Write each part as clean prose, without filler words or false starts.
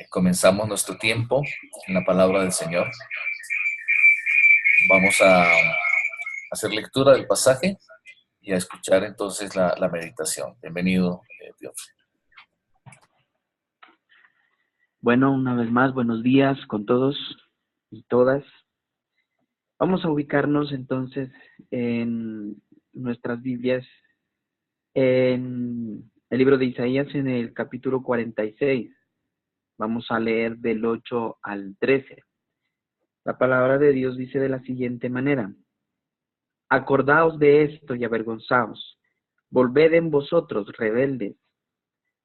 Comenzamos nuestro tiempo en la palabra del Señor. Vamos a hacer lectura del pasaje y a escuchar entonces la meditación. Bienvenido, Dios. Bueno, una vez más, buenos días con todos y todas. Vamos a ubicarnos entonces en nuestras Biblias, en el libro de Isaías, en el capítulo 46. Vamos a leer del 8 al 13. La palabra de Dios dice de la siguiente manera: Acordaos de esto y avergonzaos. Volved en vosotros, rebeldes.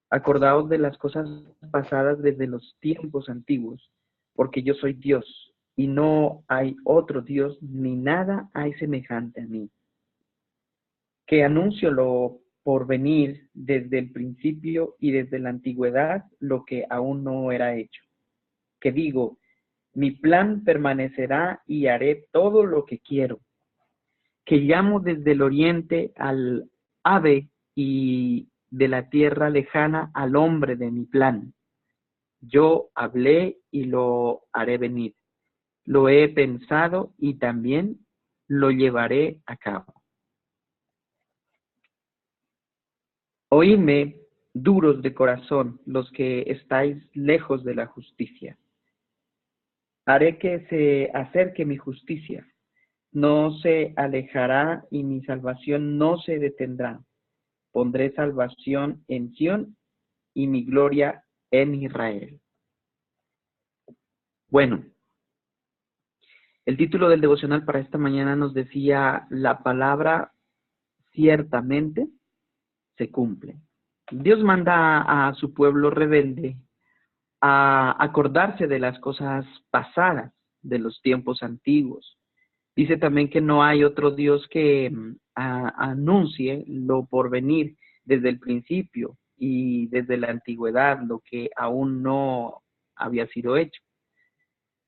Acordaos de las cosas pasadas desde los tiempos antiguos, porque yo soy Dios, y no hay otro Dios, ni nada hay semejante a mí, que anuncio lo por venir desde el principio y desde la antigüedad lo que aún no era hecho, que digo, mi plan permanecerá y haré todo lo que quiero, que llamo desde el oriente al ave y de la tierra lejana al hombre de mi plan. Yo hablé y lo haré venir. Lo he pensado y también lo llevaré a cabo. Oídme, duros de corazón, los que estáis lejos de la justicia. Haré que se acerque mi justicia. No se alejará y mi salvación no se detendrá. Pondré salvación en Sión y mi gloria en Israel. Bueno, el título del devocional para esta mañana nos decía: la palabra ciertamente se cumple. Dios manda a su pueblo rebelde a acordarse de las cosas pasadas, de los tiempos antiguos. Dice también que no hay otro Dios que anuncie lo por venir desde el principio y desde la antigüedad, lo que aún no había sido hecho.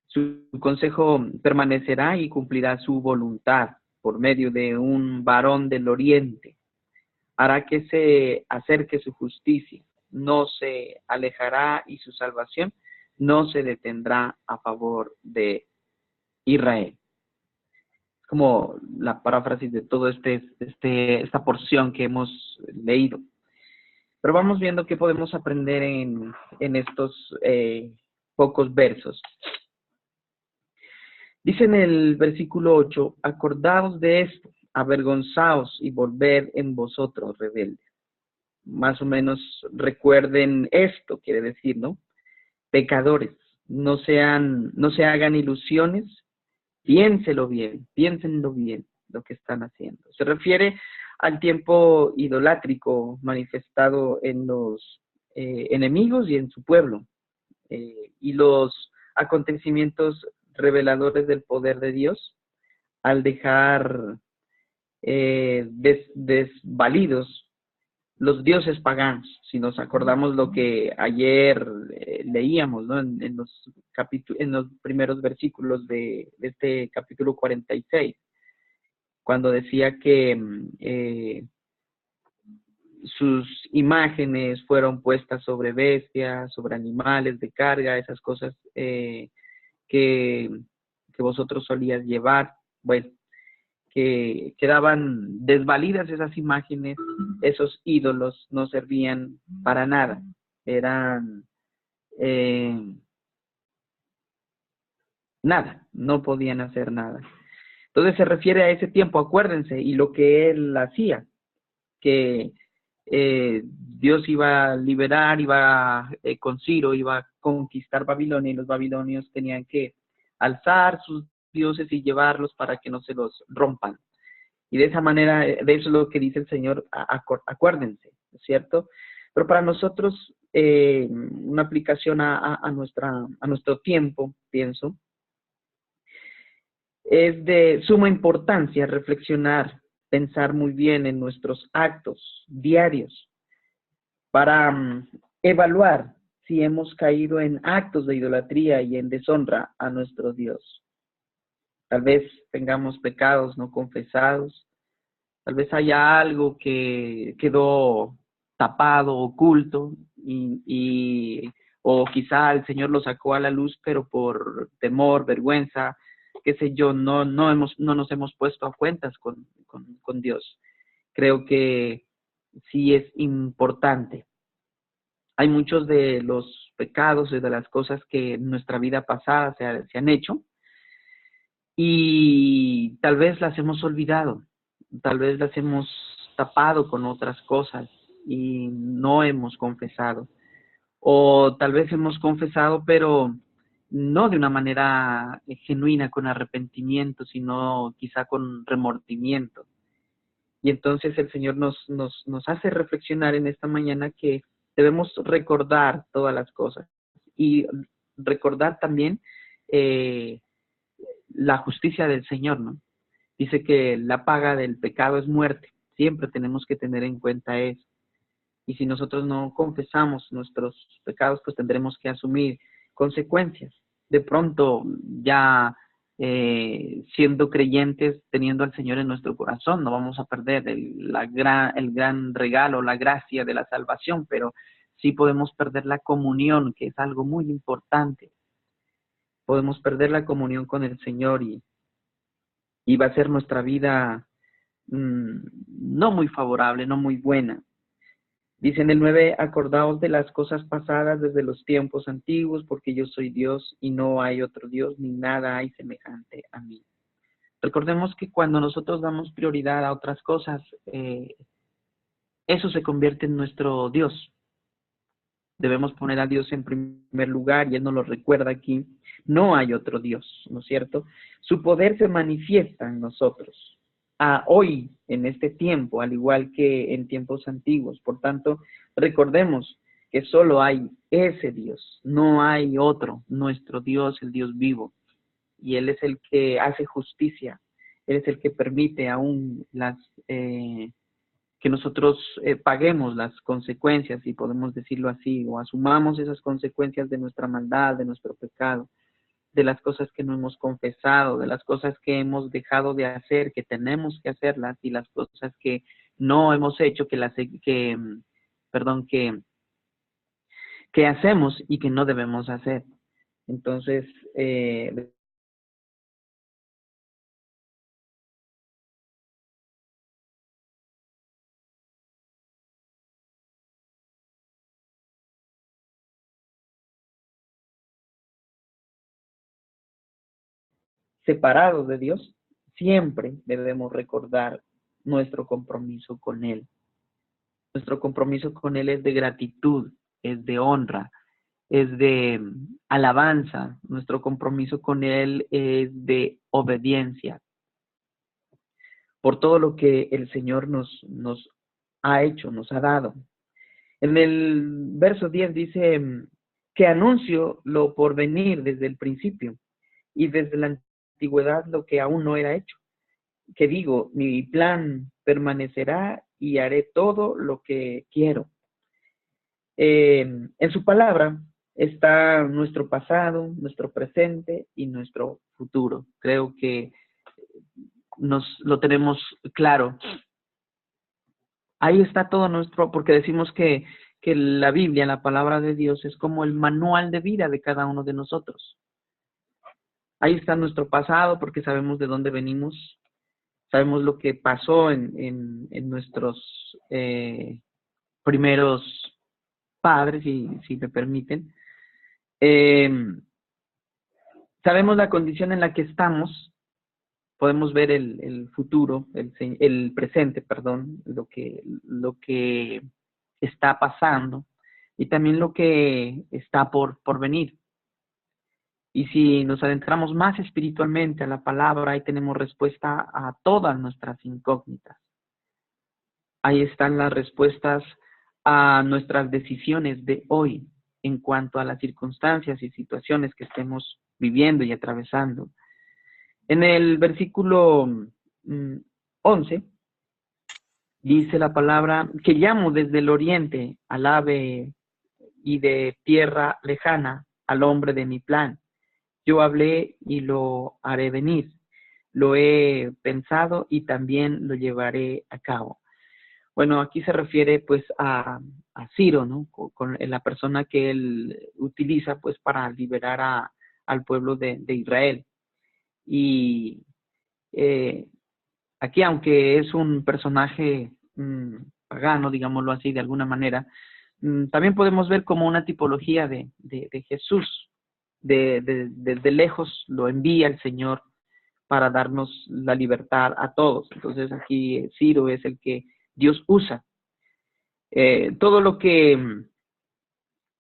Su consejo permanecerá y cumplirá su voluntad por medio de un varón del oriente. Hará que se acerque su justicia, no se alejará y su salvación no se detendrá a favor de Israel. Es como la paráfrasis de todo esta porción que hemos leído. Pero vamos viendo qué podemos aprender en estos pocos versos. Dice en el versículo 8, acordaos de esto, avergonzaos y volved en vosotros, rebeldes. Más o menos recuerden esto, quiere decir, ¿no? Pecadores, no se hagan ilusiones, piénsenlo bien lo que están haciendo. Se refiere al tiempo idolátrico manifestado en los enemigos y en su pueblo, y los acontecimientos reveladores del poder de Dios al dejar desvalidos los dioses paganos. Si nos acordamos lo que ayer leíamos, ¿no? en los primeros versículos de este capítulo 46, cuando decía que sus imágenes fueron puestas sobre bestias, sobre animales de carga, esas cosas que vosotros solías llevar. Bueno, que quedaban desvalidas esas imágenes, esos ídolos no servían para nada, eran nada, no podían hacer nada. Entonces se refiere a ese tiempo, acuérdense, y lo que él hacía, que Dios iba a liberar, con Ciro, iba a conquistar Babilonia, y los babilonios tenían que alzar sus dioses y llevarlos para que no se los rompan. Y de esa manera, de eso es lo que dice el Señor, acuérdense, ¿cierto? Pero para nosotros, una aplicación a nuestro tiempo, pienso, es de suma importancia reflexionar, pensar muy bien en nuestros actos diarios para evaluar si hemos caído en actos de idolatría y en deshonra a nuestro Dios. Tal vez tengamos pecados no confesados, tal vez haya algo que quedó tapado, oculto, o quizá el Señor lo sacó a la luz, pero por temor, vergüenza, qué sé yo, no nos hemos puesto a cuentas con Dios. Creo que sí es importante. Hay muchos de los pecados y de las cosas que en nuestra vida pasada se han hecho y tal vez las hemos olvidado, tal vez las hemos tapado con otras cosas y no hemos confesado. O tal vez hemos confesado, pero no de una manera genuina, con arrepentimiento, sino quizá con remordimiento. Y entonces el Señor nos hace reflexionar en esta mañana que debemos recordar todas las cosas y recordar también eh, la justicia del Señor, ¿no? Dice que la paga del pecado es muerte. Siempre tenemos que tener en cuenta eso. Y si nosotros no confesamos nuestros pecados, pues tendremos que asumir consecuencias. De pronto, ya siendo creyentes, teniendo al Señor en nuestro corazón, no vamos a perder el gran regalo, la gracia de la salvación, pero sí podemos perder la comunión, que es algo muy importante. Podemos perder la comunión con el Señor y va a ser nuestra vida no muy favorable, no muy buena. Dice en el 9, acordaos de las cosas pasadas desde los tiempos antiguos, porque yo soy Dios y no hay otro Dios, ni nada hay semejante a mí. Recordemos que cuando nosotros damos prioridad a otras cosas, eso se convierte en nuestro Dios. Debemos poner a Dios en primer lugar y Él nos lo recuerda aquí. No hay otro Dios, ¿no es cierto? Su poder se manifiesta en nosotros. Hoy, en este tiempo, al igual que en tiempos antiguos. Por tanto, recordemos que solo hay ese Dios, no hay otro, nuestro Dios, el Dios vivo. Y Él es el que hace justicia, Él es el que permite aún que nosotros paguemos las consecuencias, si podemos decirlo así, o asumamos esas consecuencias de nuestra maldad, de nuestro pecado, de las cosas que no hemos confesado, de las cosas que hemos dejado de hacer, que tenemos que hacerlas, y las cosas que no hemos hecho, que hacemos y que no debemos hacer. Entonces, separados de Dios, siempre debemos recordar nuestro compromiso con Él. Nuestro compromiso con Él es de gratitud, es de honra, es de alabanza. Nuestro compromiso con Él es de obediencia por todo lo que el Señor nos ha hecho, nos ha dado. En el verso 10 dice que anuncio lo por venir desde el principio y desde la antigüedad lo que aún no era hecho. Que digo, mi plan permanecerá y haré todo lo que quiero. En su palabra está nuestro pasado, nuestro presente y nuestro futuro. Creo que lo tenemos claro. Ahí está todo nuestro, porque decimos que la Biblia, la palabra de Dios, es como el manual de vida de cada uno de nosotros. Ahí está nuestro pasado, porque sabemos de dónde venimos, sabemos lo que pasó en nuestros primeros padres, si me permiten. Sabemos la condición en la que estamos, podemos ver el futuro, el presente, perdón, lo que está pasando y también lo que está por venir. Y si nos adentramos más espiritualmente a la palabra, ahí tenemos respuesta a todas nuestras incógnitas. Ahí están las respuestas a nuestras decisiones de hoy en cuanto a las circunstancias y situaciones que estemos viviendo y atravesando. En el versículo 11 dice la palabra que llamo desde el oriente al ave y de tierra lejana al hombre de mi plan. Yo hablé y lo haré venir. Lo he pensado y también lo llevaré a cabo. Bueno, aquí se refiere pues a a Ciro, ¿no? Con la persona que él utiliza pues para liberar al pueblo de Israel. Y aquí, aunque es un personaje pagano, digámoslo así, de alguna manera, también podemos ver como una tipología de Jesús. Desde lejos lo envía el Señor para darnos la libertad a todos. Entonces aquí Ciro es el que Dios usa. Todo lo que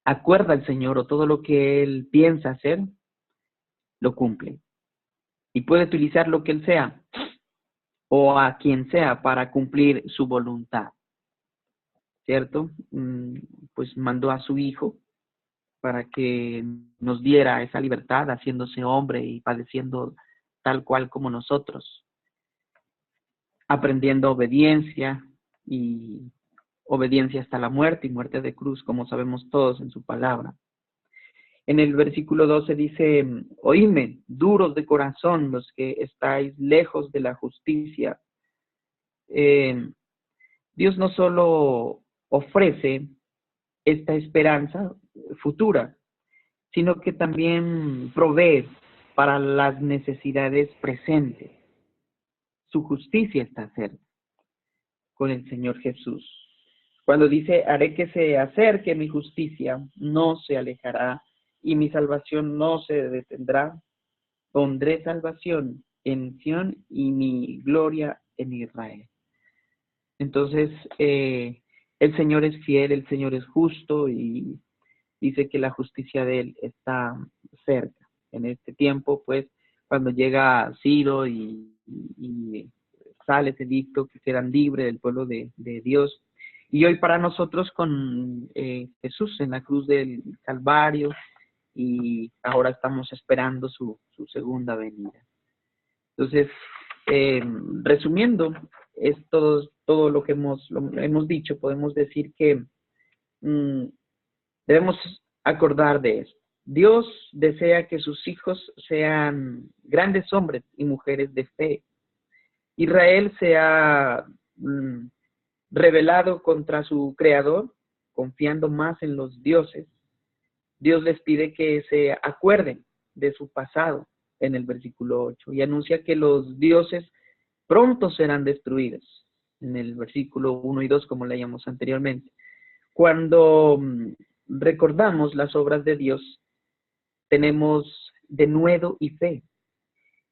acuerda el Señor o todo lo que Él piensa hacer, lo cumple. Y puede utilizar lo que Él sea o a quien sea para cumplir su voluntad. ¿Cierto? Pues mandó a su Hijo para que nos diera esa libertad, haciéndose hombre y padeciendo tal cual como nosotros, aprendiendo obediencia y obediencia hasta la muerte y muerte de cruz, como sabemos todos en su palabra. En el versículo 12 dice, oídme, duros de corazón, los que estáis lejos de la justicia. Dios no solo ofrece esta esperanza futura, sino que también provee para las necesidades presentes. Su justicia está cerca con el Señor Jesús. Cuando dice, haré que se acerque mi justicia, no se alejará, y mi salvación no se detendrá. Pondré salvación en Sión y mi gloria en Israel. Entonces, el Señor es fiel, el Señor es justo y dice que la justicia de Él está cerca. En este tiempo, pues, cuando llega Ciro y sale ese edicto que serán libres del pueblo de Dios. Y hoy para nosotros con Jesús en la cruz del Calvario y ahora estamos esperando su segunda venida. Entonces, resumiendo, es todo lo que hemos dicho, podemos decir que debemos acordar de esto. Dios desea que sus hijos sean grandes hombres y mujeres de fe. Israel se ha rebelado contra su creador, confiando más en los dioses. Dios les pide que se acuerden de su pasado en el versículo 8 y anuncia que los dioses pronto serán destruidos en el versículo 1 y 2, como leíamos anteriormente. Cuando recordamos las obras de Dios, tenemos denuedo y fe.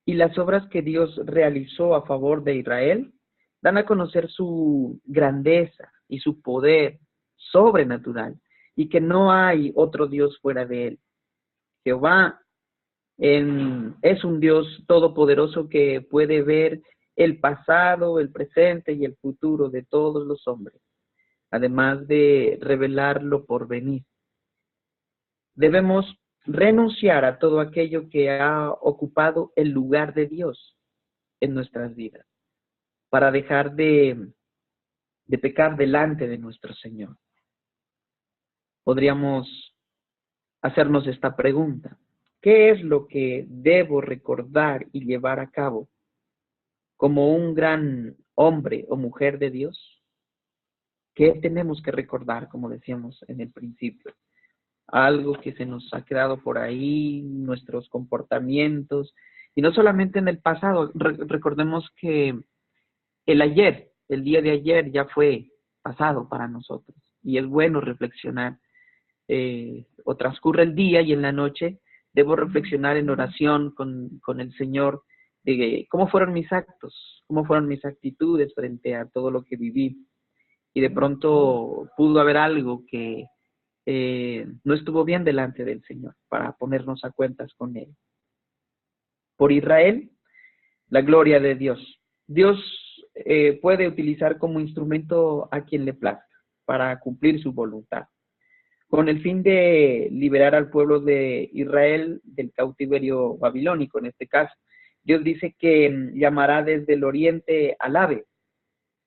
Y las obras que Dios realizó a favor de Israel dan a conocer su grandeza y su poder sobrenatural y que no hay otro Dios fuera de él. Jehová es un Dios todopoderoso que puede ver el pasado, el presente y el futuro de todos los hombres, además de revelar lo por venir. Debemos renunciar a todo aquello que ha ocupado el lugar de Dios en nuestras vidas, para dejar de pecar delante de nuestro Señor. Podríamos hacernos esta pregunta: ¿qué es lo que debo recordar y llevar a cabo como un gran hombre o mujer de Dios? ¿Qué tenemos que recordar, como decíamos en el principio? Algo que se nos ha quedado por ahí, nuestros comportamientos, y no solamente en el pasado. Recordemos que el día de ayer ya fue pasado para nosotros, y es bueno reflexionar, o transcurre el día y en la noche debo reflexionar en oración con el Señor de cómo fueron mis actos, cómo fueron mis actitudes frente a todo lo que viví, y de pronto pudo haber algo que no estuvo bien delante del Señor, para ponernos a cuentas con Él. Por Israel, la gloria de Dios. Dios puede utilizar como instrumento a quien le plazca para cumplir su voluntad, con el fin de liberar al pueblo de Israel del cautiverio babilónico. En este caso, Dios dice que llamará desde el oriente al ave,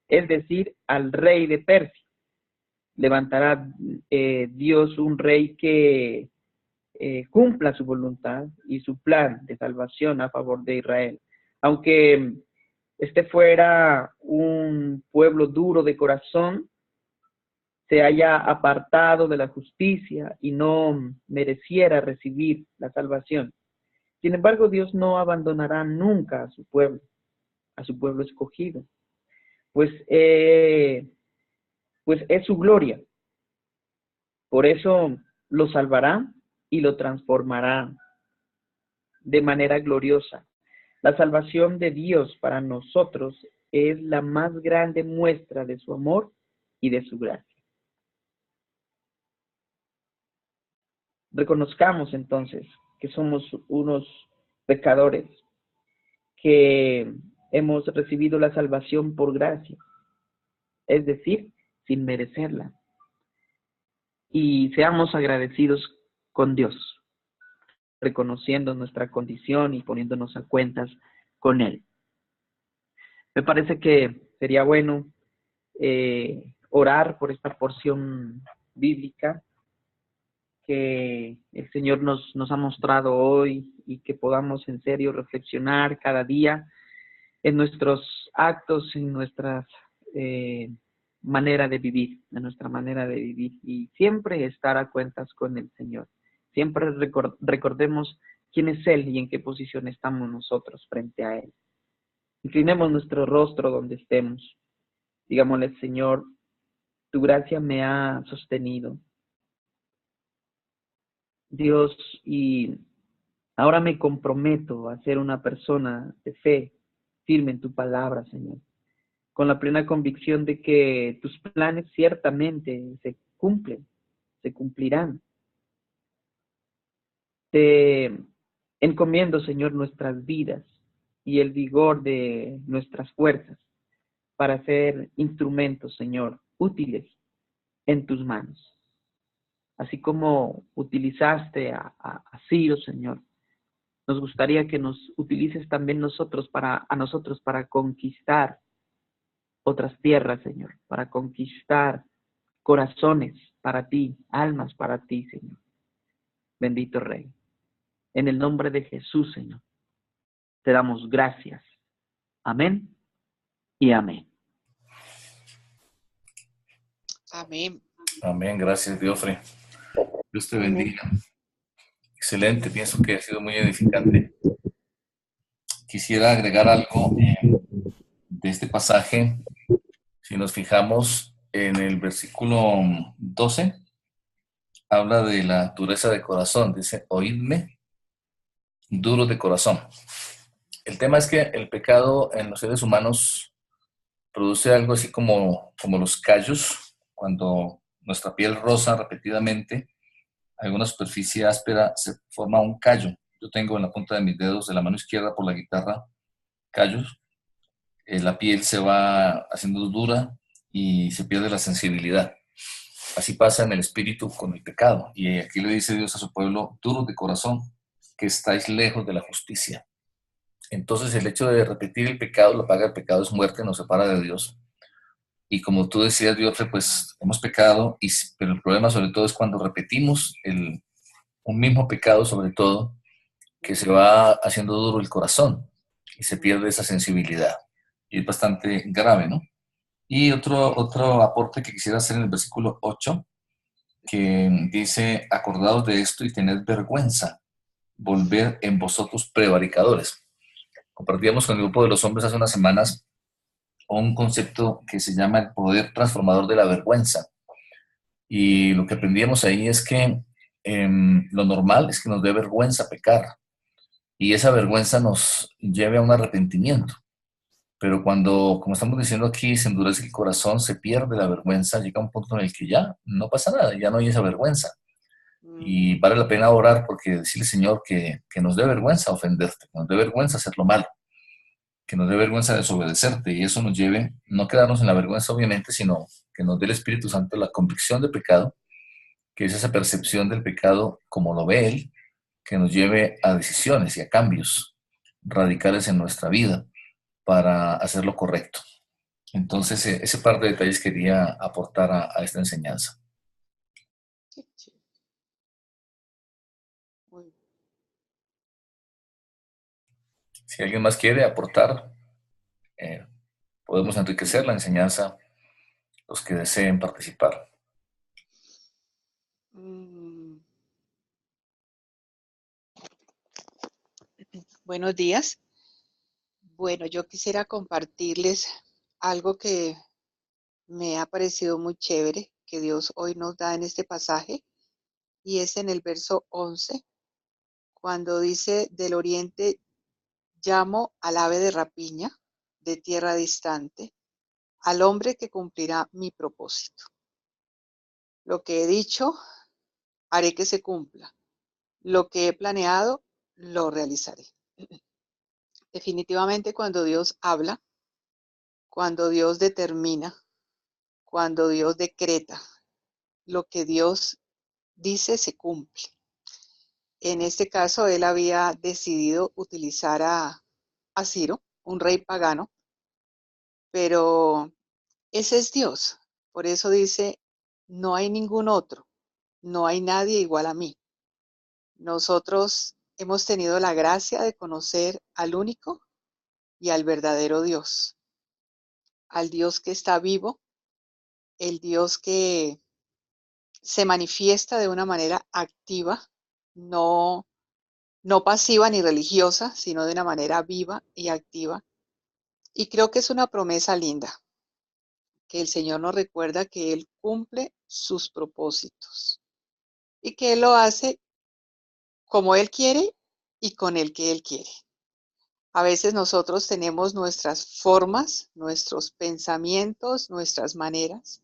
es decir, al rey de Persia. Levantará Dios un rey que cumpla su voluntad y su plan de salvación a favor de Israel. Aunque este fuera un pueblo duro de corazón, se haya apartado de la justicia y no mereciera recibir la salvación. Sin embargo, Dios no abandonará nunca a su pueblo escogido, pues, pues es su gloria. Por eso lo salvará y lo transformará de manera gloriosa. La salvación de Dios para nosotros es la más grande muestra de su amor y de su gracia. Reconozcamos entonces que somos unos pecadores, que hemos recibido la salvación por gracia, es decir, sin merecerla. Y seamos agradecidos con Dios, reconociendo nuestra condición y poniéndonos a cuentas con Él. Me parece que sería bueno orar por esta porción bíblica que el Señor nos ha mostrado hoy y que podamos en serio reflexionar cada día en nuestros actos, en nuestra manera de vivir, en nuestra manera de vivir y siempre estar a cuentas con el Señor. Siempre recordemos quién es Él y en qué posición estamos nosotros frente a Él. Inclinemos nuestro rostro donde estemos. Digámosle, Señor, tu gracia me ha sostenido. Dios, y ahora me comprometo a ser una persona de fe, firme en tu palabra, Señor, con la plena convicción de que tus planes ciertamente se cumplen, se cumplirán. Te encomiendo, Señor, nuestras vidas y el vigor de nuestras fuerzas para ser instrumentos, Señor, útiles en tus manos. Así como utilizaste a Ciro, Señor, nos gustaría que nos utilices también a nosotros para conquistar otras tierras, Señor, para conquistar corazones para ti, almas para ti, Señor. Bendito Rey. En el nombre de Jesús, Señor, te damos gracias. Amén y amén. Amén. Amén, gracias, Diofre. Dios te bendiga. Excelente, pienso que ha sido muy edificante. Quisiera agregar algo de este pasaje. Si nos fijamos en el versículo 12, habla de la dureza de corazón. Dice, oídme, duros de corazón. El tema es que el pecado en los seres humanos produce algo así como los callos, cuando nuestra piel roza repetidamente alguna superficie áspera, se forma un callo. Yo tengo en la punta de mis dedos de la mano izquierda por la guitarra callos. La piel se va haciendo dura y se pierde la sensibilidad. Así pasa en el espíritu con el pecado. Y aquí le dice Dios a su pueblo, duros de corazón, que estáis lejos de la justicia. Entonces el hecho de repetir el pecado, la paga del pecado es muerte, nos separa de Dios. Y como tú decías, Dios, pues hemos pecado, pero el problema sobre todo es cuando repetimos un mismo pecado, sobre todo, que se va haciendo duro el corazón y se pierde esa sensibilidad. Y es bastante grave, ¿no? Y otro aporte que quisiera hacer en el versículo 8, que dice, acordaos de esto y tened vergüenza, volver en vosotros prevaricadores. Compartíamos con el grupo de los hombres hace unas semanas un concepto que se llama el poder transformador de la vergüenza. Y lo que aprendíamos ahí es que lo normal es que nos dé vergüenza pecar y esa vergüenza nos lleve a un arrepentimiento. Pero cuando, como estamos diciendo aquí, se endurece el corazón, se pierde la vergüenza, llega un punto en el que ya no pasa nada, ya no hay esa vergüenza. Y vale la pena orar porque decirle, Señor, que nos dé vergüenza ofenderte, que nos dé vergüenza hacer lo malo, que nos dé vergüenza desobedecerte y eso nos lleve, no quedarnos en la vergüenza obviamente, sino que nos dé el Espíritu Santo la convicción de pecado, que es esa percepción del pecado como lo ve Él, que nos lleve a decisiones y a cambios radicales en nuestra vida para hacer lo correcto. Entonces, ese par de detalles quería aportar a esta enseñanza. Si alguien más quiere aportar, podemos enriquecer la enseñanza los que deseen participar. Mm, Buenos días. Bueno, yo quisiera compartirles algo que me ha parecido muy chévere, que Dios hoy nos da en este pasaje, y es en el verso 11, cuando dice, del oriente llamo al ave de rapiña, de tierra distante, al hombre que cumplirá mi propósito. Lo que he dicho, haré que se cumpla. Lo que he planeado, lo realizaré. Definitivamente cuando Dios habla, cuando Dios determina, cuando Dios decreta, lo que Dios dice se cumple. En este caso, él había decidido utilizar a Ciro, un rey pagano, pero ese es Dios. Por eso dice, no hay ningún otro, no hay nadie igual a mí. Nosotros hemos tenido la gracia de conocer al único y al verdadero Dios, al Dios que está vivo, el Dios que se manifiesta de una manera activa, no, no pasiva ni religiosa, sino de una manera viva y activa. Y creo que es una promesa linda, que el Señor nos recuerda que Él cumple sus propósitos y que Él lo hace como Él quiere y con el que Él quiere. A veces nosotros tenemos nuestras formas, nuestros pensamientos, nuestras maneras,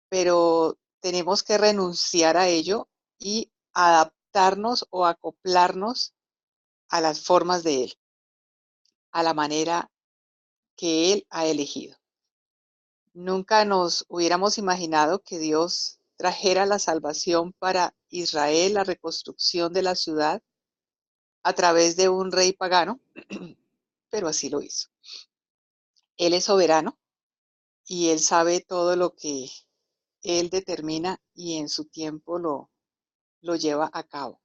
pero tenemos que renunciar a ello y adaptarnos o acoplarnos a las formas de Él, a la manera que Él ha elegido. Nunca nos hubiéramos imaginado que Dios trajera la salvación para Israel, la reconstrucción de la ciudad, a través de un rey pagano, pero así lo hizo. Él es soberano y Él sabe todo lo que Él determina y en su tiempo lo lleva a cabo.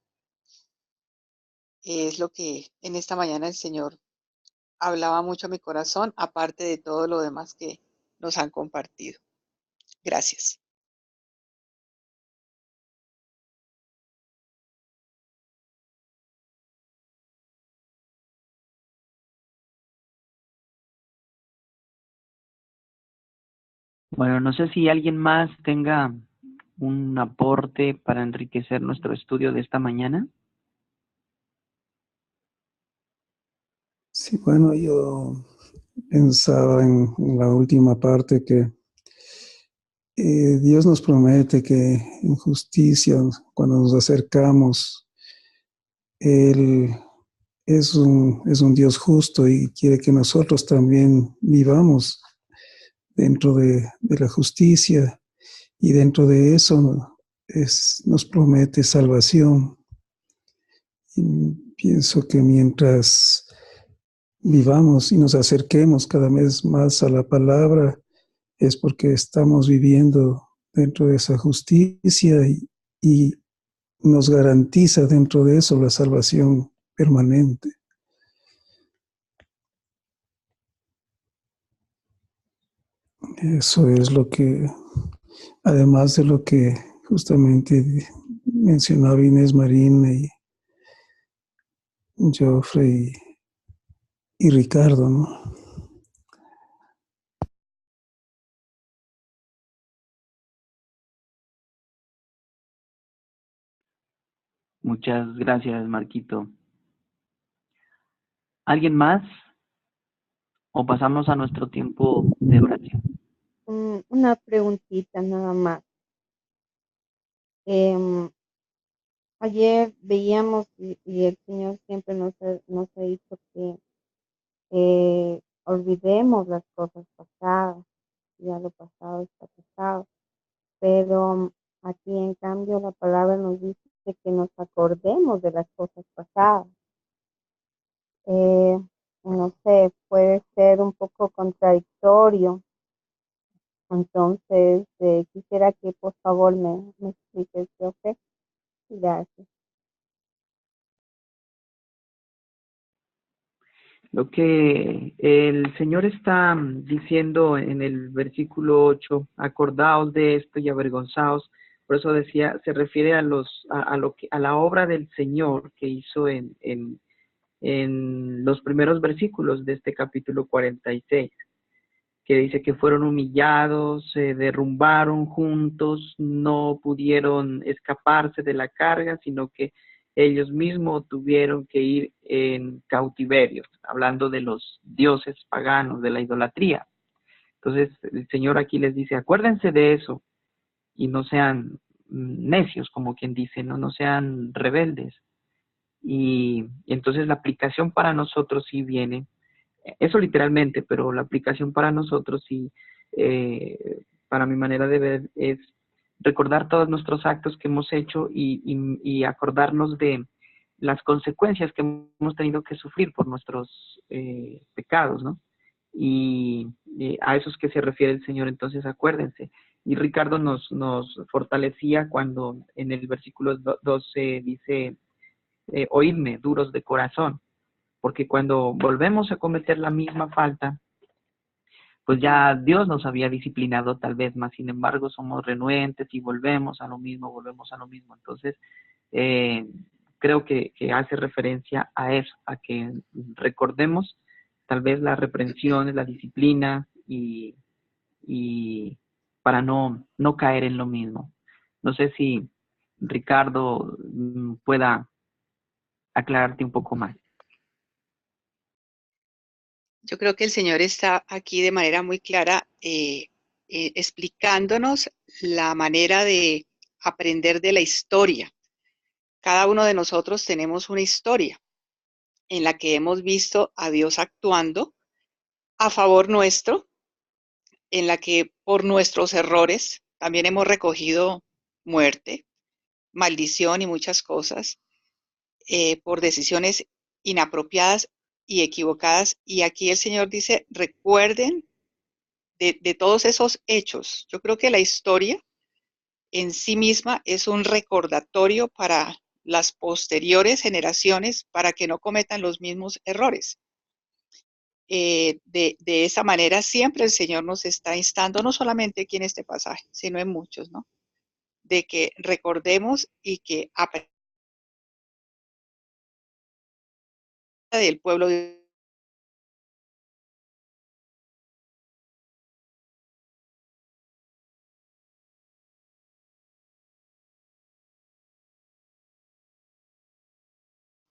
Es lo que en esta mañana el Señor hablaba mucho a mi corazón, aparte de todo lo demás que nos han compartido. Gracias. Bueno, no sé si alguien más tenga un aporte para enriquecer nuestro estudio de esta mañana. Sí, bueno, yo pensaba en la última parte que Dios nos promete que en justicia, cuando nos acercamos, Él es un Dios justo y quiere que nosotros también vivamos dentro de la justicia, y dentro de eso nos promete salvación. Y pienso que mientras vivamos y nos acerquemos cada vez más a la palabra, es porque estamos viviendo dentro de esa justicia y nos garantiza dentro de eso la salvación permanente. Eso es lo que, además de lo que justamente mencionaba Inés Marín y Joffrey y Ricardo, ¿no? Muchas gracias, Marquito. ¿Alguien más? ¿O pasamos a nuestro tiempo de oración? Una preguntita nada más. Em, Ayer veíamos y el Señor siempre nos ha dicho que olvidemos las cosas pasadas, ya lo pasado está pasado, pero aquí en cambio la palabra nos dice que nos acordemos de las cosas pasadas. Eh, no sé, puede ser un poco contradictorio. Entonces, quisiera que por favor me expliques, profe. Gracias. Lo que el Señor está diciendo en el versículo 8, acordaos de esto y avergonzaos, Por eso decía, se refiere a la obra del Señor que hizo en los primeros versículos de este capítulo 46, que dice que fueron humillados, se derrumbaron juntos, no pudieron escaparse de la carga, sino que ellos mismos tuvieron que ir en cautiverio, hablando de los dioses paganos, de la idolatría. Entonces el Señor aquí les dice, acuérdense de eso y no sean necios, como quien dice, no sean rebeldes. Y entonces la aplicación para nosotros sí viene, eso literalmente, pero la aplicación para nosotros sí, para mi manera de ver, es recordar todos nuestros actos que hemos hecho y acordarnos de las consecuencias que hemos tenido que sufrir por nuestros pecados, ¿no? Y a esos que se refiere el Señor, entonces acuérdense. Y Ricardo nos fortalecía cuando en el versículo 12 dice, oídme, duros de corazón, porque cuando volvemos a cometer la misma falta, pues ya Dios nos había disciplinado tal vez más, sin embargo somos renuentes y volvemos a lo mismo. Entonces, creo que hace referencia a eso, a que recordemos tal vez las reprensiones, la disciplina y para no caer en lo mismo. No sé si Ricardo pueda aclararte un poco más. Yo creo que el Señor está aquí de manera muy clara explicándonos la manera de aprender de la historia. Cada uno de nosotros tenemos una historia en la que hemos visto a Dios actuando a favor nuestro, en la que por nuestros errores también hemos recogido muerte, maldición y muchas cosas, por decisiones inapropiadas y equivocadas. Y aquí el Señor dice, recuerden de todos esos hechos. Yo creo que la historia en sí misma es un recordatorio para las posteriores generaciones para que no cometan los mismos errores. De esa manera siempre el Señor nos está instando, no solamente aquí en este pasaje, sino en muchos, ¿no? De que recordemos y que aprendamos del pueblo de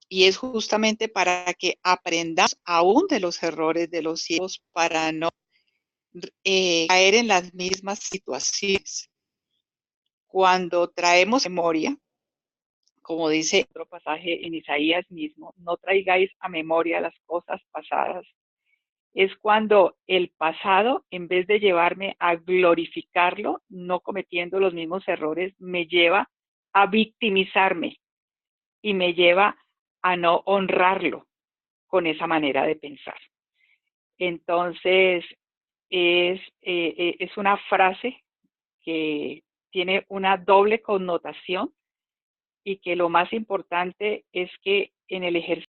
y es justamente para que aprendamos aún de los errores de los hijos para no caer en las mismas situaciones. Cuando traemos memoria, como dice otro pasaje en Isaías mismo, no traigáis a memoria las cosas pasadas. Es cuando el pasado, en vez de llevarme a glorificarlo, no cometiendo los mismos errores, me lleva a victimizarme y me lleva a no honrarlo con esa manera de pensar. Entonces, es una frase que tiene una doble connotación y que lo más importante es que en el ejercicio